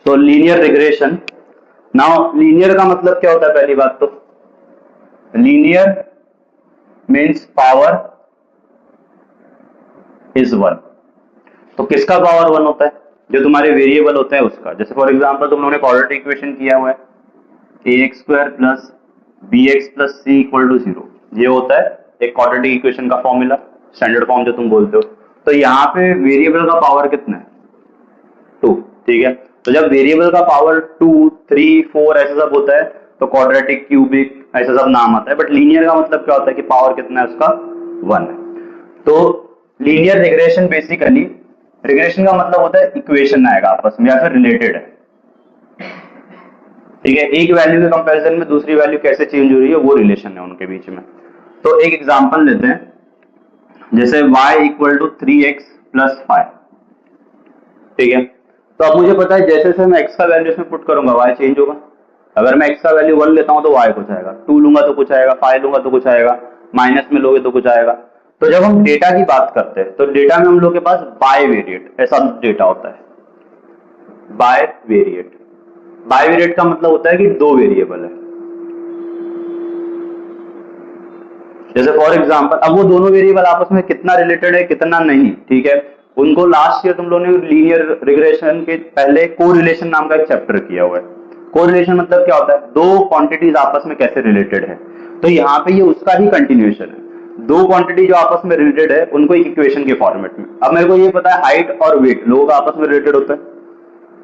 तो linear regression. Now linear का मतलब क्या होता है? पहली बात तो linear means power is one. तो किसका पावर वन होता है? जो तुम्हारे वेरिएबल होते हैं उसका। जैसे फॉर एग्जांपल तुम लोगों ने क्वाड्रेटिक इक्वेशन किया हुआ है ax square plus bx plus C equal to zero. ये होता है एक क्वाड्रेटिक इक्वेशन का फॉर्मूला, स्टैंडर्ड फॉर्म जो तुम बोलते हो। तो यहाँ पे वेरिएबल का पावर कितना है? टू। ठीक है, तो जब वेरिएबल का पावर 2, 3, 4 ऐसा सब होता है तो क्वाड्रेटिक, क्यूबिक ऐसा सब नाम आता है। बट लीनियर का मतलब क्या होता है कि पावर कितना है उसका? 1 है। तो लीनियर रिग्रेशन बेसिकली, रिग्रेशन का मतलब होता है इक्वेशन आएगा आपस में या फिर रिलेटेड है। ठीक है, एक वैल्यू के कंपैरिजन में दूसरी वैल्यू कैसे चेंज हो रही है वो रिलेशन है उनके बीच में। तो एक एग्जांपल लेते हैं, जैसे y equal to 3x plus 5। ठीक है, तो अब मुझे पता है जैसे जैसे मैं x का वैल्यू इसमें पुट करूंगा y चेंज होगा। अगर मैं x का वैल्यू 1 लेता हूं तो y कुछ आएगा, 2 लूंगा तो कुछ आएगा, 5 लूंगा तो कुछ आएगा, माइनस में लोगे तो कुछ आएगा। तो जब हम डेटा की बात करते हैं तो डेटा में हम लोग के पास बाय वेरिएट ऐसा डेटा होता है। बाय वेरिएट, बाय वेरिएट का मतलब होता है कि दो वेरिएबल है। जैसे फॉर एग्जांपल अब वो दोनों वेरिएबल आपस में कितना रिलेटेड है कितना नहीं, ठीक है, उनको लास्ट ईयर तुम लोगों ने लीनियर रिग्रेशन के पहले कोरिलेशन नाम का एक चैप्टर किया हुआ है। कोरिलेशन मतलब क्या होता है? दो क्वांटिटीज आपस में कैसे रिलेटेड है। तो यहाँ पे ये उसका ही कंटिन्यूएशन है। दो क्वांटिटी जो आपस में रिलेटेड है उनको एक इक्वेशन के फॉर्मेट में। अब मेरे को ये पता है हाइट और वेट लोगों का आपस में रिलेटेड होता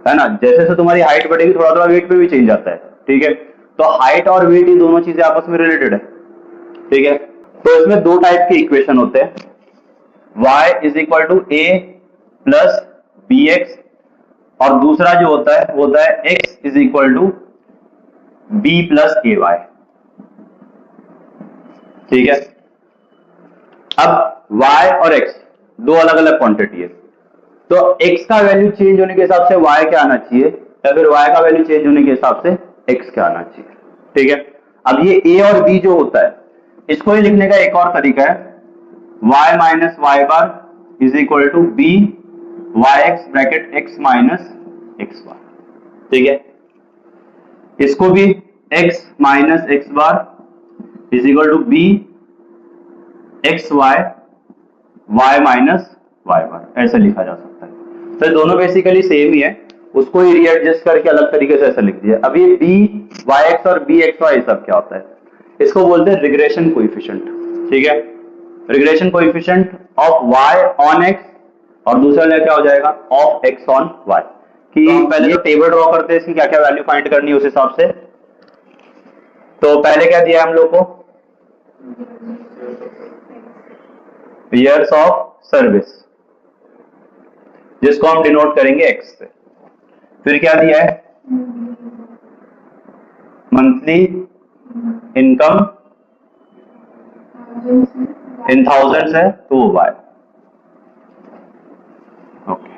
है ना। जैसे जैसे तुम्हारी हाइट बढ़ेगी थोड़ा थोड़ा वेट पे भी चेंज आता है। ठीक है, तो हाइट और वेट ये दोनों चीजें आपस में रिलेटेड है। ठीक है, तो इसमें दो टाइप के इक्वेशन होते हैं, y is equal to A plus B X, और दूसरा जो होता है वो होता है x is equal to B plus A Y. ठीक है, अब y और x दो अलग अलग क्वांटिटी है, तो x का वैल्यू चेंज होने के हिसाब से y क्या आना चाहिए, या फिर y का वैल्यू चेंज होने के हिसाब से x क्या आना चाहिए। ठीक है, अब ये a और b जो होता है इसको ही लिखने का एक और तरीका है, y minus Y bar is equal to b Y x bracket x minus x bar. ठीक है, इसको भी x minus x bar is equal to b x y y minus Y bar ऐसे लिखा जा सकता है। तो दोनों बेसिकली सेम ही है, उसको ही रीएडजस्ट करके अलग तरीके से ऐसा लिख दिया। अब ये बी वाई एक्स और बी एक्स वाई सब क्या होता है? इसको बोलते हैं रिग्रेशन कोएफिशिएंट। ठीक है, regression coefficient of y on x, और दूसरा वाला क्या हो जाएगा? Of x on y। कि तो पहले ये टेबल ड्रॉ करते हैं इसकी क्या क्या वैल्यू फाइंड करनी है उस हिसाब से। तो पहले क्या दिया है हम लोग को? ईयर्स ऑफ सर्विस, जिसको हम डिनोट करेंगे x से। फिर क्या दिया है? मंथली इनकम इन थाउजेंड्स है तो वो y। ओके,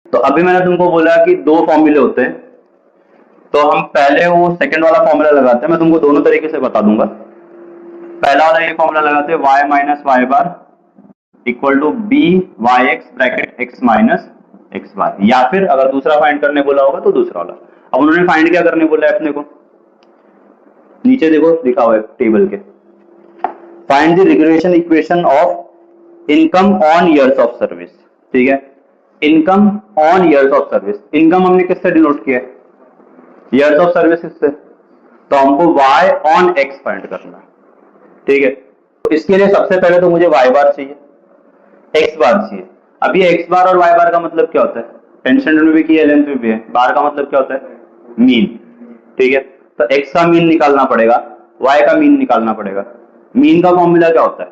तो अभी मैंने तुमको बोला कि दो फॉर्मूले होते हैं, तो हम पहले वो सेकंड वाला फॉर्मूला लगाते हैं। मैं तुमको दोनों तरीके से बता दूंगा। पहला वाला ये फॉर्मूला लगाते हैं y minus Y bar equal to b Y x bracket x minus x bar, या फिर अगर दूसरा फाइंड करने बोला होगा तो दूसरा वाला। अब उन्होंने फाइंड क्या करने बोला है अपने को? नीचे देखो लिखा हुआ है टेबल के, find the regression equation of income on years of service. ठीक है, income on years of service, income हमने किससे डिनोट किया है? ईयर्स ऑफ सर्विस से। तो हमको y ऑन x फाइंड करना है। ठीक है, तो इसके लिए सबसे पहले तो मुझे y बार चाहिए, x बार चाहिए। अब ये x बार और y बार का मतलब क्या होता है? 10th स्टैंडर्ड में भी किया, 11th में भी है। बार का मतलब क्या होता है? मीन। ठीक है, तो x का मीन निकालना पड़ेगा, y का मीन निकालना पड़ेगा। मीन का फॉर्मूला क्या होता है?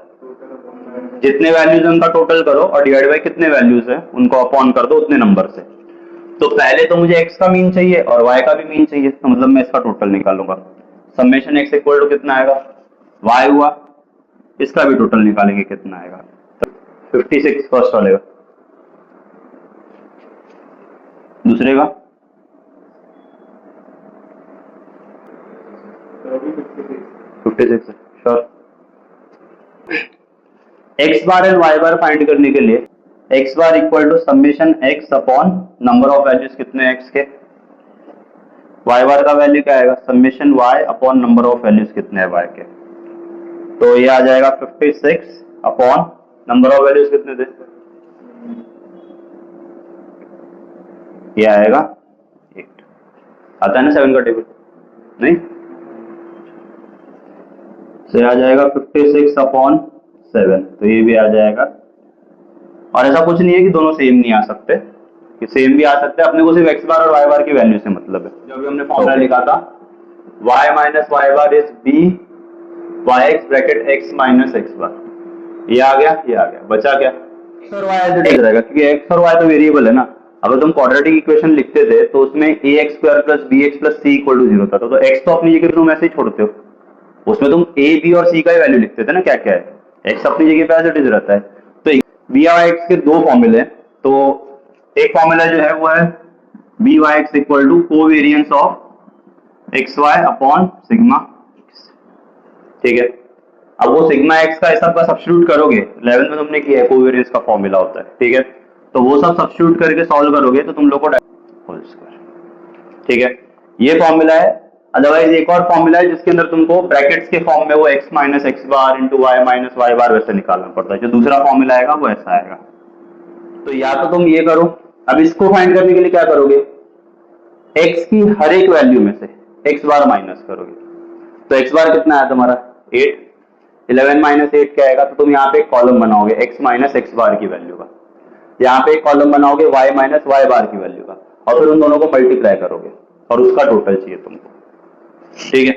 जितने वैल्यूज है उनका टोटल करो और डिवाइड बाय कितने वैल्यूज है उनको अपॉन कर दो उतने नंबर से। तो पहले तो मुझे x का मीन चाहिए और y का भी मीन चाहिए, तो मतलब मैं इसका टोटल निकालूंगा। समेशन x इक्वल टू कितना आएगा? y हुआ, इसका भी टोटल निकालेंगे कितना आएगा? 56 फर्स्ट वाले का। दूसरे का 56 sure. X bar and Y bar find करने के लिए X bar equal to summation X upon number of values कितने एक्स के, वाई बार का वैल्यू क्या आएगा summation Y upon number of values कितने हैं वाई के। तो ये आ जाएगा 56 अपॉन नंबर ऑफ वैल्यूज कितने थे, ये आएगा 8। आता है ना 7 का टेबल, नहीं तो आ जाएगा 56 अपॉन 7, तो ये भी आ जाएगा। और ऐसा कुछ नहीं है कि दोनों सेम नहीं आ सकते, कि सेम भी आ सकते हैं, अपने को सिर्फ एक्स बार और वाई बार की वैल्यू से मतलब है। जो भी हमने फॉर्मूला लिखा था y minus Y bar is b Y x bracket x minus x bar, ये आ गया, ये आ गया, बचा क्या एक्स और वाई एज इट इज रहेगा, क्योंकि एक्स और वाई तो वेरिएबल है ना। अगर तुम क्वाड्रेटिक इक्वेशन लिखते थे तो उसमें a x square plus B x plus C equal to 0 था, तो एक्स तो अपनी जगह तुम ऐसे ही छोड़ते हो, उसमें तुम ए बी और सी का ही वैल्यू लिखते थे ना, क्या क्या है, एक्स अपनी जगह पे एज इट इज रहता है। तो बी वाई एक्स के दो फॉर्मूले, तो एक फॉर्मूला जो है वो है B Y x equal to covariance of X Y upon sigma, ठीक है। अब वो सिग्मा एक्स का सब का सब्स्टिट्यूट करोगे, 11th में तुमने किया है कोवेरियंस का फॉर्मूला होता है, ठीक है, तो वो सब सब्स्टिट्यूट करके सॉल्व करोगे तो तुम लोग को होल स्क्वायर, ठीक है, ये फॉर्मूला है। अदरवाइज एक और फॉर्मूला है जिसके अंदर तुमको ब्रैकेट्स के फॉर्म में वो x minus x bar into Y minus Y बार वैसे निकालना पड़ता है, जो दूसरा फॉर्मूला आएगा वो ऐसा आएगा। तो या तो तुम ये करो, अब इसको फाइंड करने के लिए क्या करोगे, x की हर एक वैल्यू में से x बार माइनस करोगे, तो x बार कितना है तुम्हारा 8, 11 माइनस 8 क्या आएगा, तो तुम यहाँ पे एक कॉलम बनाओगे x माइनस एक्स बार की वैल्यू का, यहाँ पे एक कॉलम बनाओगे y माइनस वाई बार की वैल्यू का, और फिर उन दोनों को मल्टीप्लाई करोगे और उसका टोटल चाहिए तुमको, ठीक है।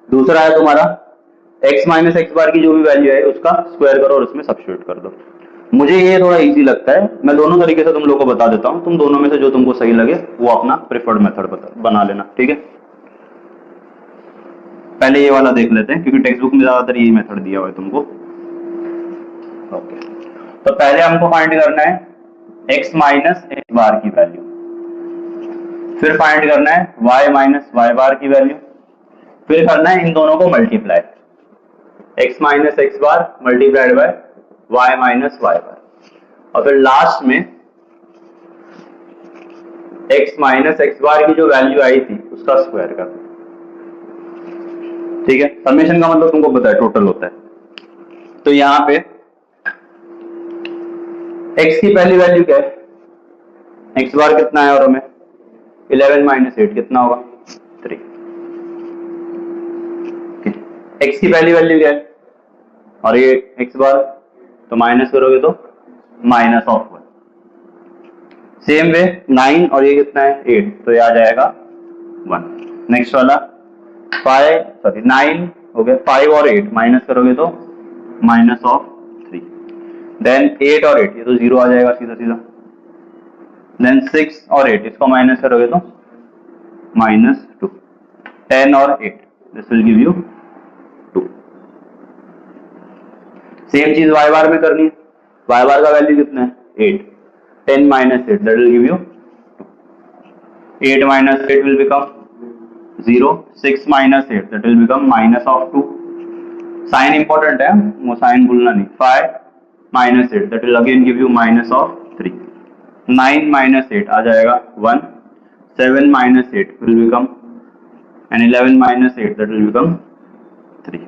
दूसरा है तुम्हारा x माइनस एक्स बार की जो भी वैल्यू है उसका स्क्वायर करो और उसमें सब्स्टिट्यूट कर दो। मुझे ये थोड़ा इजी लगता है, मैं दोनों तरीके से तुम लोग को बता देता हूं, तुम दोनों में से जो तुमको सही लगे वो अपना प्रेफर्ड मेथड बना लेना, ठीक है। पहले ये वाला देख लेते हैं क्योंकि टेक्स्ट बुक में ज्यादातर यही मेथड दिया हुआ है तुमको। ओके, तो पहले हमको फाइंड करना है x माइनस एक्स बार की वैल्यू, फिर फाइंड करना है y माइनस वाई बार की वैल्यू, फिर करना है इन दोनों को multiply, x minus x bar multiplied by y minus Y bar, और फिर लास्ट में x माइनस एक्स बार की जो वैल्यू आई थी उसका स्क्वायर कर, ठीक है। समेशन का मतलब तुमको पता है टोटल होता है। तो यहां पे x की पहली वैल्यू क्या है, x बार कितना है और हमें 11 माइनस 8 कितना होगा 3, x की पहली वैल्यू क्या है और ये x बार, तो माइनस करोगे तो माइनस ऑफ 1, सेम वे 9 और ये कितना है 8, तो ये आ जाएगा 1। नेक्स्ट वाला 9 हो गया, 5 और 8 माइनस करोगे तो माइनस ऑफ 3, देन 8 और 8 ये तो 0 आ जाएगा सीधा सीधा, देन 6 और 8 इसको माइनस करोगे तो माइनस 2, 10 और 8 this will give you 2। Same चीज y बार में करनी है, y बार का वैल्यू कितना है 8, 10 minus 8 that will give you 2, 8 minus 8 will become 0, 6 minus 8 that will become minus of 2, sign important है वो साइन भूलना नहीं, 5 minus 8 that will again give you minus of 3, 9 minus 8 आ जाएगा 1, 7 minus 8 will become and 11 minus 8 that will become 3,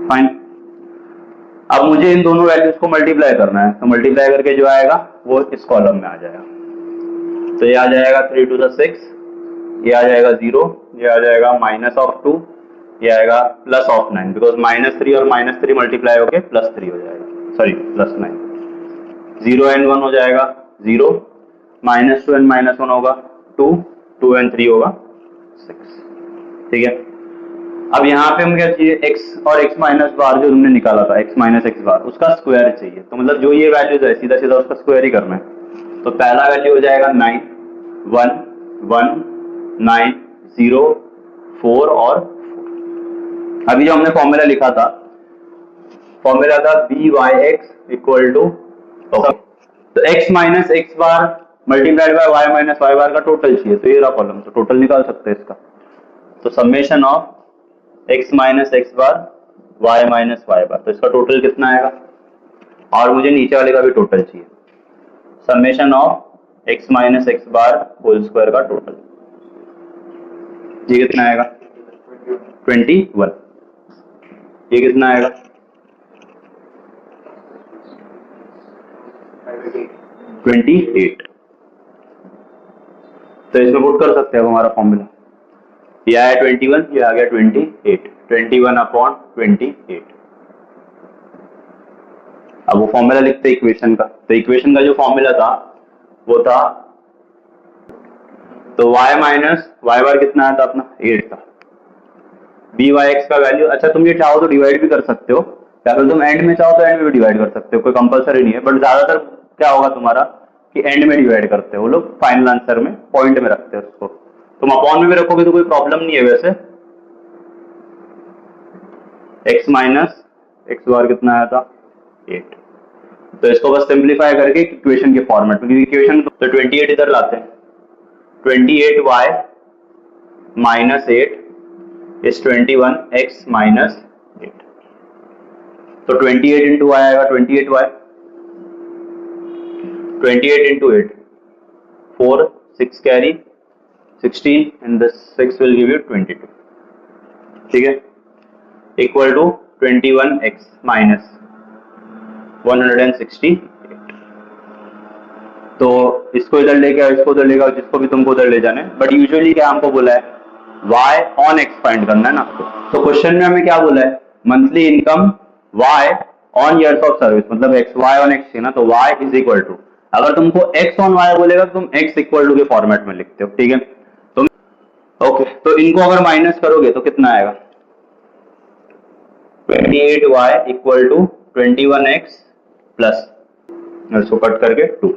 fine. अब मुझे इन दोनों values को मल्टीप्लाई करना है, तो मल्टीप्लाई करके जो आएगा वो इस कॉलम में आ जाएगा, तो ये आ जाएगा 3 टू द 6, ये आ जाएगा 0, ये आ जाएगा माइनस ऑफ 2, ये आएगा प्लस ऑफ 9, बिकॉज माइनस 3 और माइनस 3 मल्टीप्लाई होके प्लस 3 हो जाएगा, सॉरी प्लस 9, 0 एंड 1 हो जाएगा 0, माइनस 2 एंड माइनस 1 होगा 2, 2 एंड 3 होगा 6, ठीक है। अब यहाँ पे हम क्या चाहिए, x और x माइनस बार जो तुमने निकाला था x माइनस एक्स बार उसका स्क्वायर चाहिए, तो मतलब जो ये वैल्यूज है सीधा सीधा उसका स्क्वायर ही करना है। तो पहला वैल्यू हो जाएगा 9, 1, 1, 9, 0, 4 और 4। अभी जो हमने फॉर्मूला लिखा था, फॉर्मूला था b Y x equal to, तो x minus x bar multiplied by y minus Y bar का टोटल चाहिए, तो ये रहा कॉलम, तो टोटल निकाल सकते हैं इसका, तो summation of x minus x bar y minus Y bar, तो इसका टोटल कितना आएगा, और मुझे नीचे वाले का भी टोटल चाहिए, summation of x minus x bar whole square का टोटल, ये कितना आएगा 21, ये कितना आएगा 28, तो इसमें पुट कर सकते हैं हमारा फॉर्मूला, ये आया 21, ये आ गया 28, 21/28। अब वो फॉर्मूला लिखते हैं इक्वेशन का, तो इक्वेशन का जो फॉर्मूला था वो था, तो y माइनस वाई बार कितना आया था अपना 8 था, बी वाई एक्स का वैल्यू, अच्छा तुम ये चाहो तो डिवाइड भी कर सकते हो, या फिर तुम एंड में चाहो तो एंड में भी डिवाइड कर सकते हो, कोई कंपलसरी नहीं है, बट ज्यादातर क्या होगा तुम्हारा कि एंड में डिवाइड करते हो लोग, फाइनल आंसर में पॉइंट में रखते हैं उसको, तुम अपॉन में भी रखोगे तो कोई प्रॉब्लम नहीं है वैसे। x माइनस एक्स बार कितना आया था 8, तो इसको बस सिंप्लीफाई करके इक्वेशन के फॉर्मेट में, क्योंकि इक्वेशन तो 28 इधर लाते हैं, 28y minus 8 is 21x minus 8, तो 28 इंटू y आएगा 28y, 28 into 8 4 6 carry 16 and the 6 will give you 22, ठीक है, इक्वल टू 21x माइनस 168, तो इसको इधर लेके आओ, इसको उधर लेके आओ, जिसको भी तुमको उधर ले जाने, बट यूजुअली क्या हमको बोला है y ऑन x फाइंड करना है ना आपको, तो क्वेश्चन में हमें क्या बोला है monthly income y on years of service, मतलब x y ऑन x है ना, तो y इज इक्वल टू, अगर तुमको x ऑन y बोलेगा तो तुम x इक्वल टू के फॉर्मेट में लिखते हो, ठीक है, तो ओके, तो इनको अगर माइनस करोगे तो कितना आएगा 28y equal to 21x plus, इसको कट करके 2।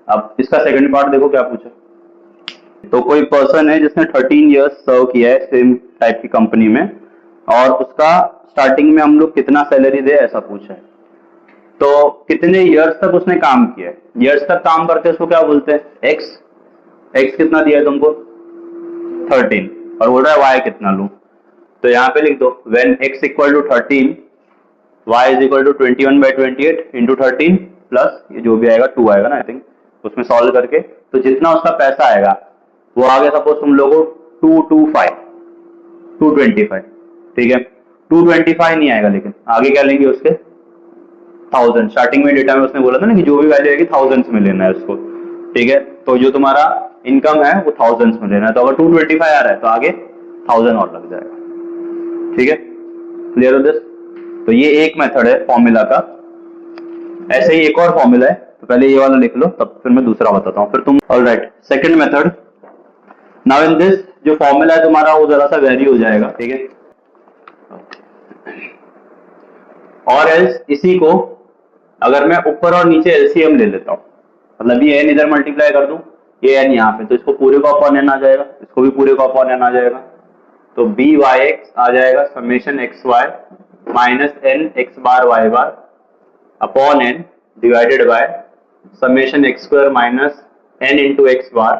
अब इसका सेकंड पार्ट देखो क्या पूछा, तो कोई पर्सन है जिसने 13 इयर्स सर्व किया है सेम टाइप की कंपनी में, और उसका स्टार्टिंग में हम लोग कितना सैलरी दे ऐसा पूछा है, तो कितने इयर्स तक उसने काम किया है, इयर्स तक काम करते हैं उसको क्या बोलते हैं x कितना दिया है तुमको 13, और बोल रहा है y कितना लूं, तो यहाँ पे लिख दो when x equal to 13 y is equal to 21/28 into 13 plus ये जो भी आएगा 2 आएगा ना आई थिंक, उसमें सॉल्व करके, तो जितना उसका पैसा आएगा वो आगे सपोज तुम लोगों 225, ठीक है, 225 नहीं आएगा, लेकिन आगे क्या लेंगे उसके 1000, स्टार्टिंग में डेटा में उसने बोला था ना कि जो भी वैल्यू आएगी थाउजेंड्स में लेना है उसको, ठीक है, तो जो तुम्हारा इनकम है वो थाउजेंड्स में लेना है, तो अगर 225 आ रहा है तो आगे 1000 और लग जाएगा, ठीक है, क्लियर हो दिस, तो ये एक मेथड है फॉर्मूला का, ऐसे ही एक और फॉर्मूला है, तो पहले ये वाला लिख लो तब फिर मैं दूसरा बताता हूँ, फिर तुम alright, second method, now in this जो फॉर्मूला है तुम्हारा वो जरा सा वेरी हो जाएगा, ठीक है, और एल्स इसी को अगर मैं ऊपर और नीचे एलसीएम ले लेता हूं, मतलब ये n इधर मल्टीप्लाई कर दूं, ये n यहाँ पे, तो इसको पूरे को अपॉन n आ जाएगा, इसको भी पूरे को अपॉन n आ जाएगा, तो बी वाई एक्स आ जाएगा summation x y minus n x bar y bar upon n divided by summation x square minus n into x bar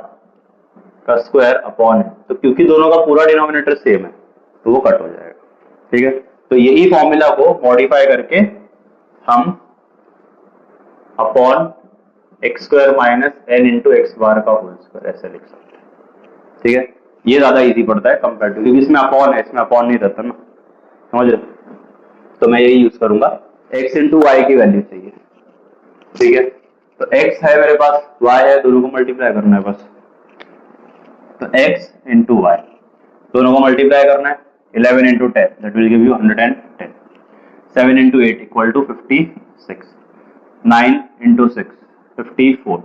का स्क्वायर अपॉन एन, तो क्योंकि दोनों का पूरा डिनोमिनेटर सेम है तो वो कट हो जाएगा, ठीक है, तो यही फॉर्मूला को मॉडिफाई करके हम upon x square minus n into x bar का होल स्क्वायर ऐसे लिख सकते हैं, ठीक है, ये ज्यादा इजी पड़ता है कंपेयर टू, क्योंकि इसमें अपॉन है, इसमें अपॉन नहीं रहता ना, समझ रहे, तो मैं यही यूज करूंगा, x इंटू वाई की वैल्यू चाहिए, ठीक है, तो x है मेरे पास, y है, दोनों को मल्टीप्लाई करना है बस, तो x इंटू वाई दोनों को मल्टीप्लाई करना है, 11 into 10 that will give you 110, 7 into 8 equal to 56, 9 into 6 54,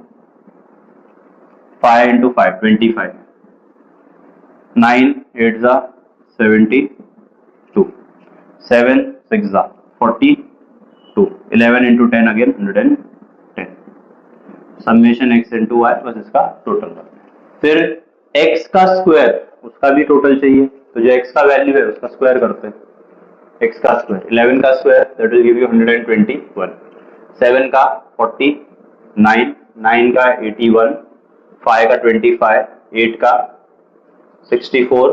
5 into 5 25, 9 8 जा 72, 7 6 जा 42, 11 into 10 again 110, summation x into Y बस इसका टोटल करना है, फिर x का स्क्वायर उसका भी टोटल चाहिए, तो जो x का वैल्यू है उसका स्क्वायर करते हैं, x का स्क्वायर 11 का square that will give you 121, 7 का 40, 9 का 81, 5 का 25, 8 का 64,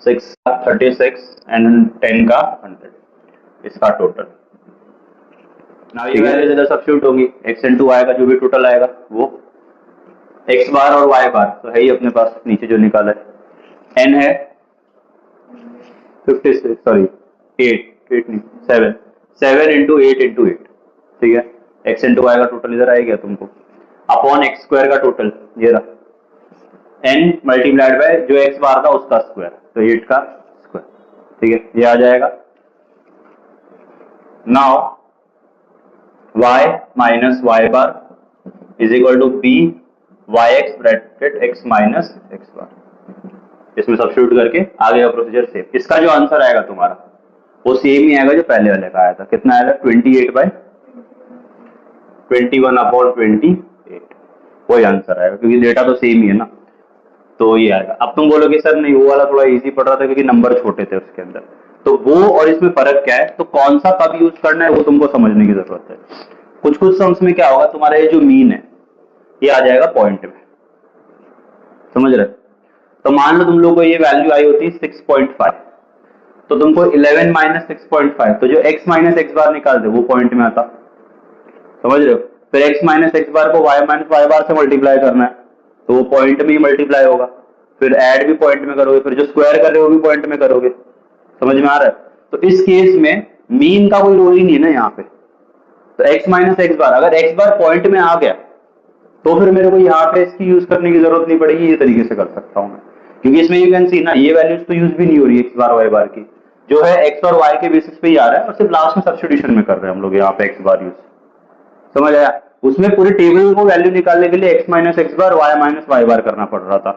6 का 36 एंड 10 का 100, इसका टोटल। नाउ ये वैल्यूज इधर सब्स्टिट्यूट होगी, x इंटू वाई का जो भी टोटल आएगा वो x बार और y बार तो है ही अपने पास नीचे जो निकाला है। n है 56 सॉरी 8 नहीं 7 इंटू 8 इंटू 8, ठीक है। x इंटू वाई का टोटल इधर आएगा तुमको अपॉन x स्क्वायर का टोटल ये रहा n मल्टीप्लाइड बाय जो x बार था उसका स्क्वायर तो 8 का स्क्वायर, ठीक है। ये आ जाएगा। Now y minus Y bar is equal to b yx bracket x minus x bar, इसमें सब्स्टिट्यूट करके आगे का प्रोसीजर सेम। इसका जो आंसर आएगा तुम्हारा वो सेम ही आएगा जो पहले वाले का आया था। कितना आएगा 28/21 अपॉन 28, वही आंसर आएगा क्योंकि डेटा तो सेम ही है ना, तो ये आएगा। अब तुम बोलोगे सर नहीं वो वाला थोड़ा इजी पड़ रहा था क्योंकि नंबर छोटे थे उसके अंदर, तो वो और इसमें फर्क क्या है, तो कौन सा कब यूज करना है वो तुमको समझने की जरूरत है। कुछ कुछ सम्स में क्या होगा, तुम्हारा ये जो मीन है ये आ जाएगा पॉइंट में, समझ रहे। तो मान लो तुम लोग को ये वैल्यू आई होती 6.5, तो तुमको 11 माइनस 6.5 तो जो x माइनस एक्स बार निकाल दे वो पॉइंट में आता, समझ रहे हो। फिर x माइनस एक्स बार को y माइनस वाई बार से मल्टीप्लाई करना है तो वो पॉइंट में ही मल्टीप्लाई होगा, फिर ऐड भी पॉइंट में करोगे, फिर जो स्क्वायर कर रहे हो वो भी पॉइंट में करोगे, समझ में आ रहा है। तो इस केस में मीन का कोई रोल ही नहीं है ना यहाँ पे। तो x माइनस एक्स बार अगर x बार पॉइंट में आ गया तो फिर मेरे को यहाँ पे इसकी यूज करने की जरूरत नहीं पड़ेगी, ये तरीके से कर सकता हूं मैं, क्योंकि इसमें यू कैन सी ना ये वैल्यूज तो यूज भी नहीं हो रही है x बार वाई बार की, जो है x और y के बेसिस पे ही आ रहा है और सिर्फ लास्ट में सब्स्टिट्यूशन में कर रहे हैं हम लोग यहाँ पे x बार यूज, समझ आया। उसमें पूरे टेबल को वैल्यू निकालने के लिए x minus x bar y minus Y बार करना पड़ रहा था,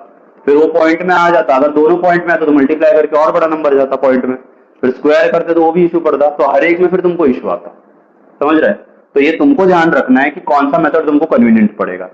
फिर वो पॉइंट में आ जाता, अगर दोनों पॉइंट में आता तो मल्टीप्लाई करके और बड़ा नंबर जाता पॉइंट में, फिर स्क्वायर करते तो वो भी इशू पड़ता, तो हर एक में फिर तुमको इशू आता, समझ रहे। तो ये तुमको ध्यान रखना है कि कौन सा मेथड तुमको कन्वीनियंट पड़ेगा।